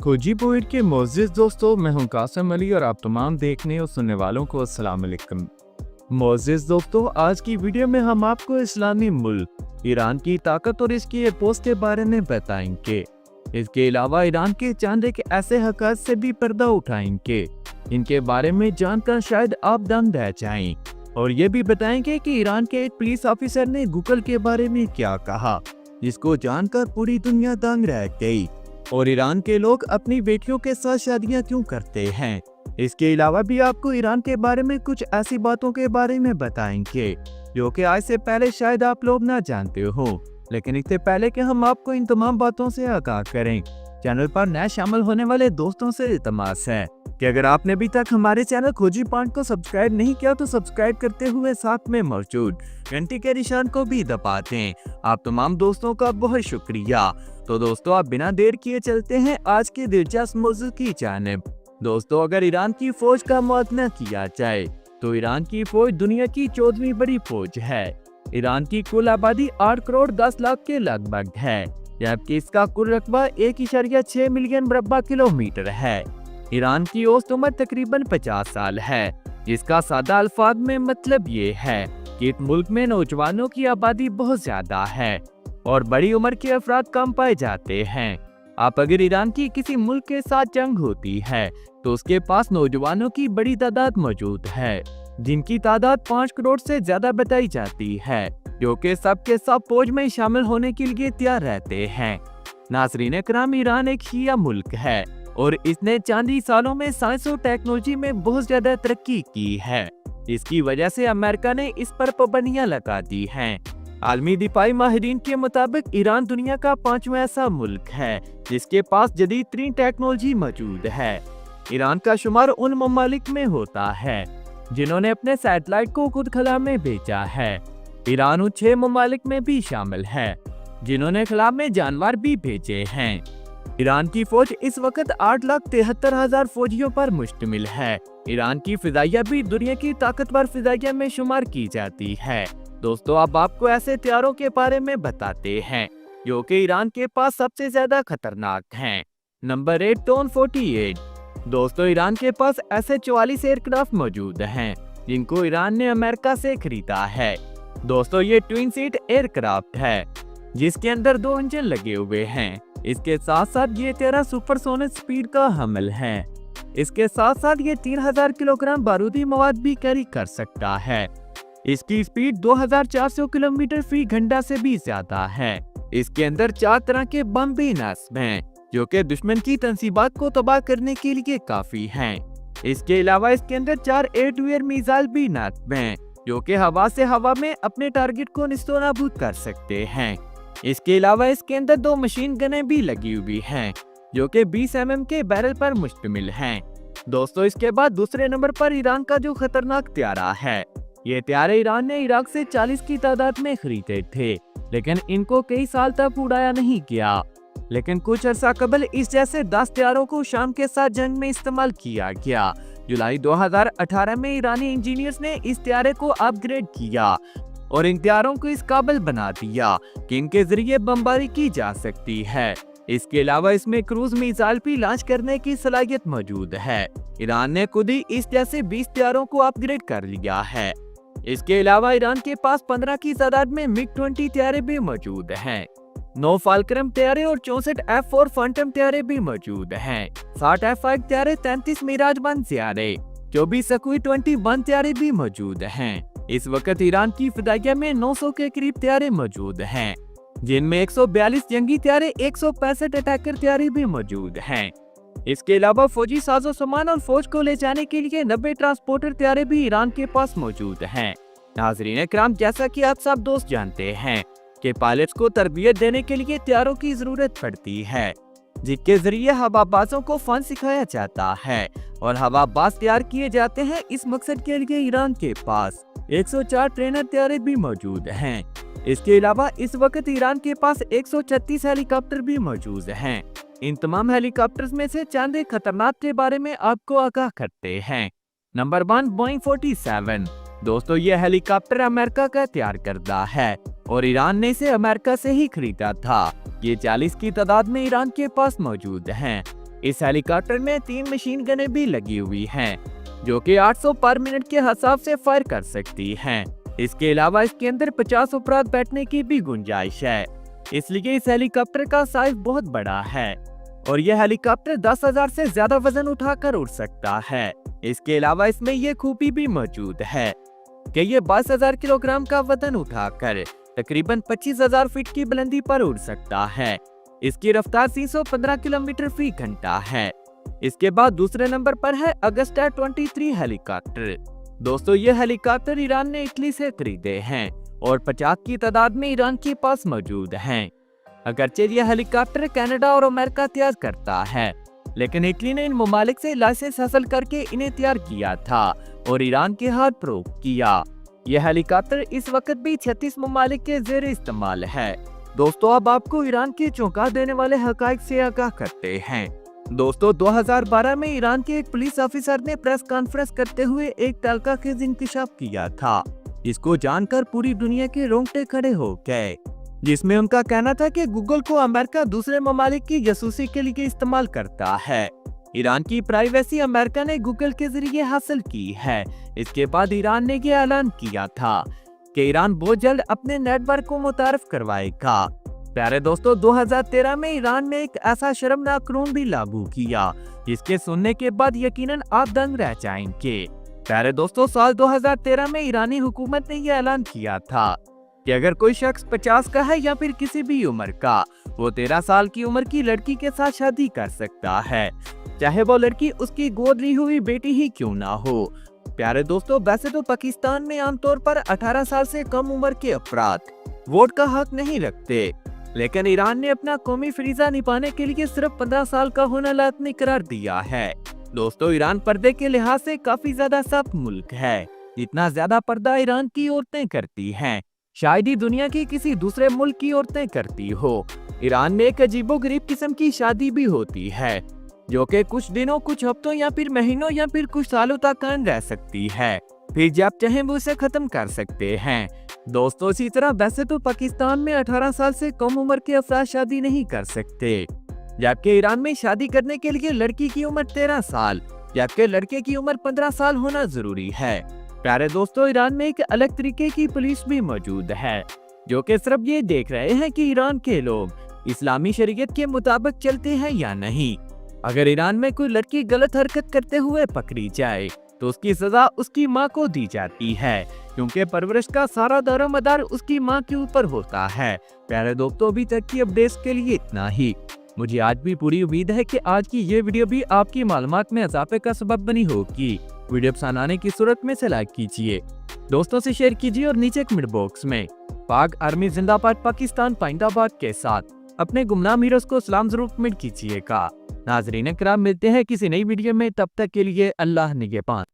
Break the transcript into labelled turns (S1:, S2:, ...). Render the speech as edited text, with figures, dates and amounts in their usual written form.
S1: खोजी पॉइंट के मोअज़्ज़िज़ दोस्तों, मैं हूं कासिम अली और आप तमाम देखने और सुनने वालों को अस्सलाम वालेकुम। मोअज़्ज़िज़ दोस्तों, आज की वीडियो में हम आपको इस्लामी मुल्क ईरान की ताकत और इसकी एयरफोर्स के बारे में बताएंगे। इसके अलावा ईरान के चंद एक ऐसे हक़ाइक़ से भी पर्दा उठाएंगे इनके बारे में जानकर शायद आप दंग रह जाएं, और ये भी बताएंगे कि ईरान के एक पुलिस ऑफिसर ने गूगल के बारे में क्या कहा, जिसको जानकर पूरी दुनिया दंग रह गई। और ईरान के लोग अपनी बेटियों के साथ शादियां क्यों करते हैं। इसके अलावा भी आपको ईरान के बारे में कुछ ऐसी बातों के बारे में बताएंगे जो कि आज से पहले शायद आप लोग ना जानते हो। लेकिन इससे पहले कि हम आपको इन तमाम बातों से आगाह करें, चैनल पर नए शामिल होने वाले दोस्तों से इल्तमास है कि अगर आपने अभी तक हमारे चैनल खोजी पॉइंट को सब्सक्राइब नहीं किया तो सब्सक्राइब करते हुए साथ में मौजूद घंटी के निशान को भी दबा दें। आप तमाम दोस्तों का बहुत शुक्रिया। तो दोस्तों, आप बिना देर किए चलते हैं आज के दिलचस्प मौजू की जानिब। दोस्तों, अगर ईरान की फौज का मुआयना किया जाए तो ईरान की फौज दुनिया की 14वीं बड़ी फौज है। ईरान की कुल आबादी 8 करोड़ 10 लाख के लगभग है, जबकि इसका कुल रकबा 1.6 मिलियन मुरब्बा किलोमीटर है। ईरान की औसत उम्र तकरीबन 50 साल है, जिसका सादा अल्फाज में मतलब ये है कि इस मुल्क में नौजवानों की आबादी बहुत ज्यादा है और बड़ी उम्र के अफराद कम पाए जाते हैं। आप अगर ईरान की किसी मुल्क के साथ जंग होती है तो उसके पास नौजवानों की बड़ी तादाद मौजूद है, जिनकी तादाद 5 करोड़ से ज्यादा बताई जाती है, जो कि सब के सब फौज में शामिल होने के लिए तैयार रहते हैं। नाज़रीन इकराम, ईरान एक शिया मुल्क है और इसने चंद ही सालों में साइंस और टेक्नोलॉजी में बहुत ज्यादा तरक्की की है। इसकी वजह से अमेरिका ने इस पर पाबंदियां लगा दी हैं। आलमी दिफाई माहिरीन के मुताबिक ईरान दुनिया का 5वां ऐसा मुल्क है जिसके पास जदीद तरीन टेक्नोलॉजी मौजूद है। ईरान का शुमार उन ममालिक में होता है जिन्होंने अपने सैटेलाइट को खुद खला में भेजा है। ईरान उन 6 ममालिक में भी शामिल है जिन्होंने खला में जानवर भी भेजे हैं। ईरान की फौज इस वक्त 8,73,000 फौजियों पर मुश्तमिल है। ईरान की फिजाइया भी दुनिया की ताकतवर फिजाइया में शुमार की जाती है। दोस्तों, अब आपको ऐसे हथियारों के बारे में बताते हैं जो कि ईरान के पास सबसे ज्यादा खतरनाक हैं। Number 8, tone 48। दोस्तों, ईरान के पास ऐसे 44 एयरक्राफ्ट मौजूद हैं जिनको ईरान ने अमेरिका से खरीदा है। दोस्तों, ये ट्विन सीट एयरक्राफ्ट है जिसके अंदर 2 इंजन लगे हुए हैं। इसके साथ साथ ये 13 सुपरसोनिक स्पीड का हमल है। इसके साथ साथ ये 3000 किलोग्राम बारूदी मवाद भी कैरी कर सकता है। इसकी स्पीड 2400 किलोमीटर फी घंटा से भी ज्यादा है। इसके अंदर 4 तरह के बम भी नस्ब हैं जो कि दुश्मन की तंसीबात को तबाह करने के लिए काफी हैं। इसके अलावा इसके अंदर 4 एयर टू एयर मिसाइल भी नस्ब हैं जो कि हवा से हवा में अपने टारगेट को निस्तोनाबूद कर सकते हैं। इसके अलावा इसके अंदर 2 मशीन गनें भी लगी हुई हैं जो कि 20 mm के बैरल पर मुश्तमिल हैं। दोस्तों, इसके बाद दूसरे नंबर पर ईरान का जो खतरनाक त्यारा है। ये त्यारे ईरान ने इराक से 40 की तादाद में खरीदे थे, लेकिन इनको कई साल तक उड़ाया नहीं गया। लेकिन कुछ अर्सा कबल इस जैसे 10 त्यारों को शाम के साथ जंग में इस्तेमाल किया गया। जुलाई 2018 में ईरानी इंजीनियर्स ने इस त्यारे को अपग्रेड किया और इन त्यारों को इस काबिल बना दिया कि इनके जरिए बमबारी की जा सकती है। इसके अलावा इसमें क्रूज मिसाइल भी लॉन्च करने की सलाहियत मौजूद है। ईरान ने खुद ही इस जैसे 20 त्यारों को अपग्रेड कर लिया है। इसके अलावा ईरान के पास 15 की तादाद में MiG-20 त्यारे भी मौजूद हैं। 9 फाल्करम त्यारे और 64 F-4 फैंटम त्यारे भी मौजूद हैं। 60 F-5 त्यारे, 33 मिराज-1 त्यारे, 24 Sukhoi-21 त्यारे भी मौजूद हैं। इस वक्त ईरान की फिदाइया में 900 के करीब त्यारे मौजूद हैं, जिनमें 142 जंगी त्यारे, 165 अटैकर त्यारे भी मौजूद हैं। इसके अलावा फौजी साजो सामान और फौज को ले जाने के लिए 90 ट्रांसपोर्टर त्यारे भी ईरान के पास मौजूद हैं। नाज़रीन इकराम, जैसा कि आप सब दोस्त जानते हैं कि पायलट्स को तरबियत देने के लिए त्यारों की जरूरत पड़ती है, जिसके जरिए हवाबाजों को फन सिखाया जाता है और हवाबाज तैयार किए जाते हैं। इस मकसद के लिए ईरान के पास 104 ट्रेनर त्यारे भी मौजूद हैं। इसके अलावा इस वक्त ईरान के पास 136 हेलीकॉप्टर भी मौजूद हैं। इन तमाम हेलीकॉप्टर्स में से चंद एक खतरनाक के बारे में आपको आगाह करते हैं। Number 1, Boeing 47। दोस्तों, ये हेलीकॉप्टर अमेरिका का तैयार करदा है और ईरान ने इसे अमेरिका से ही खरीदा था। ये 40 की तादाद में ईरान के पास मौजूद हैं। इस हेलीकॉप्टर में 3 मशीन गनें भी लगी हुई हैं, जो कि 800 पर मिनट के हिसाब से फायर कर सकती हैं। इसके अलावा इसके अंदर 50 अफराद बैठने की भी गुंजाइश है, इसलिए इस हेलीकॉप्टर का साइज बहुत बड़ा है और यह हेलीकॉप्टर 10,000 से ज्यादा वजन उठाकर उड़ सकता है। इसके अलावा इसमें यह खूबी भी मौजूद है कि ये 22,000 किलोग्राम का वजन उठाकर तकरीबन 25,000 फीट की बुलंदी पर उड़ सकता है। इसकी रफ्तार 315 किलोमीटर फी घंटा है। इसके बाद दूसरे नंबर पर है अगस्टा 23 हेलीकॉप्टर। दोस्तों, ये हेलीकॉप्टर ईरान ने इटली से खरीदे हैं और 50 की तादाद में ईरान के पास मौजूद हैं। अगरचे यह हेलीकॉप्टर कनाडा और अमेरिका तैयार करता है, लेकिन इटली ने इन ममालिक से लाइसेंस हासिल करके इन्हें तैयार किया था और ईरान के हाथ फरोख्त किया। यह हेलीकॉप्टर इस वक्त भी 36 ममालिक के ज़ेरे इस्तेमाल है। दोस्तों, अब आपको ईरान के चौंका देने वाले हकाइक से आगाह करते हैं। दोस्तों, 2012 में ईरान के एक पुलिस ऑफिसर ने प्रेस कॉन्फ्रेंस करते हुए एक तहलका खेज इंकशाफ किया था, जिसको जानकर पूरी दुनिया के रोंगटे खड़े हो गए, जिसमें उनका कहना था कि गूगल को अमेरिका दूसरे ममालिक की जासूसी के लिए इस्तेमाल करता है। ईरान की प्राइवेसी अमेरिका ने गूगल के जरिए हासिल की है। इसके बाद ईरान ने यह ऐलान किया था कि ईरान बहुत जल्द अपने नेटवर्क को मुतारफ करवाएगा। प्यारे दोस्तों, 2013 में ईरान ने एक ऐसा शर्मनाक कानून भी लागू किया, जिसके सुनने के बाद यकीनन आप दंग रह जाएंगे। प्यारे दोस्तों, साल 2013 में ईरानी हुकूमत ने यह ऐलान किया था कि अगर कोई शख्स 50 का है या फिर किसी भी उम्र का, वो 13 साल की उम्र की लड़की के साथ शादी कर सकता है, चाहे वो लड़की उसकी गोद ली हुई बेटी ही क्यों ना हो। प्यारे दोस्तों, वैसे तो पाकिस्तान में आमतौर पर 18 साल से कम उम्र के अफराद वोट का हक नहीं रखते, लेकिन ईरान ने अपना कौमी फरीजा निभाने के लिए सिर्फ 15 साल का होना लाजमी करार दिया है। दोस्तों, ईरान पर्दे के लिहाज से काफी ज्यादा सख्त मुल्क है। जितना ज्यादा पर्दा ईरान की औरतें करती हैं, शायद ही दुनिया की किसी दूसरे मुल्क की औरतें करती हो। ईरान में एक अजीबोगरीब किस्म की शादी भी होती है, जो कि कुछ दिनों, कुछ हफ्तों या फिर महीनों या फिर कुछ सालों तक कायम रह सकती है, फिर जब चाहें वो उसे खत्म कर सकते हैं। दोस्तों, इसी तरह वैसे तो पाकिस्तान में 18 साल से कम उम्र के अफराद शादी नहीं कर सकते, जबकि ईरान में शादी करने के लिए लड़की की उम्र 13 साल जबकि लड़के की उम्र 15 साल होना जरूरी है। प्यारे दोस्तों, ईरान में एक अलग तरीके की पुलिस भी मौजूद है, जो कि सिर्फ ये देख रहे हैं कि ईरान के लोग इस्लामी शरीयत के मुताबिक चलते हैं या नहीं। अगर ईरान में कोई लड़की गलत हरकत करते हुए पकड़ी जाए तो उसकी सजा उसकी माँ को दी जाती है, क्योंकि परवरिश का सारा दारोमदार उसकी माँ के ऊपर होता है। प्यारे दोस्तों, अभी तक की अपडेट्स के लिए इतना ही। मुझे आज भी पूरी उम्मीद है कि आज की ये वीडियो भी आपकी मालूमात में इजाफे का सबब बनी होगी। वीडियो पसंद आने की सूरत में से लाइक कीजिए, दोस्तों से शेयर कीजिए और नीचे कमेंट बॉक्स में पाक आर्मी जिंदाबाद पाकिस्तान पाइंदाबाद के साथ अपने गुमनाम हीरोज को सलाम जरूर कमेंट कीजिएगा। नाजरीन किराम, मिलते हैं किसी नई वीडियो में, तब तक के लिए अल्लाह निगहबान।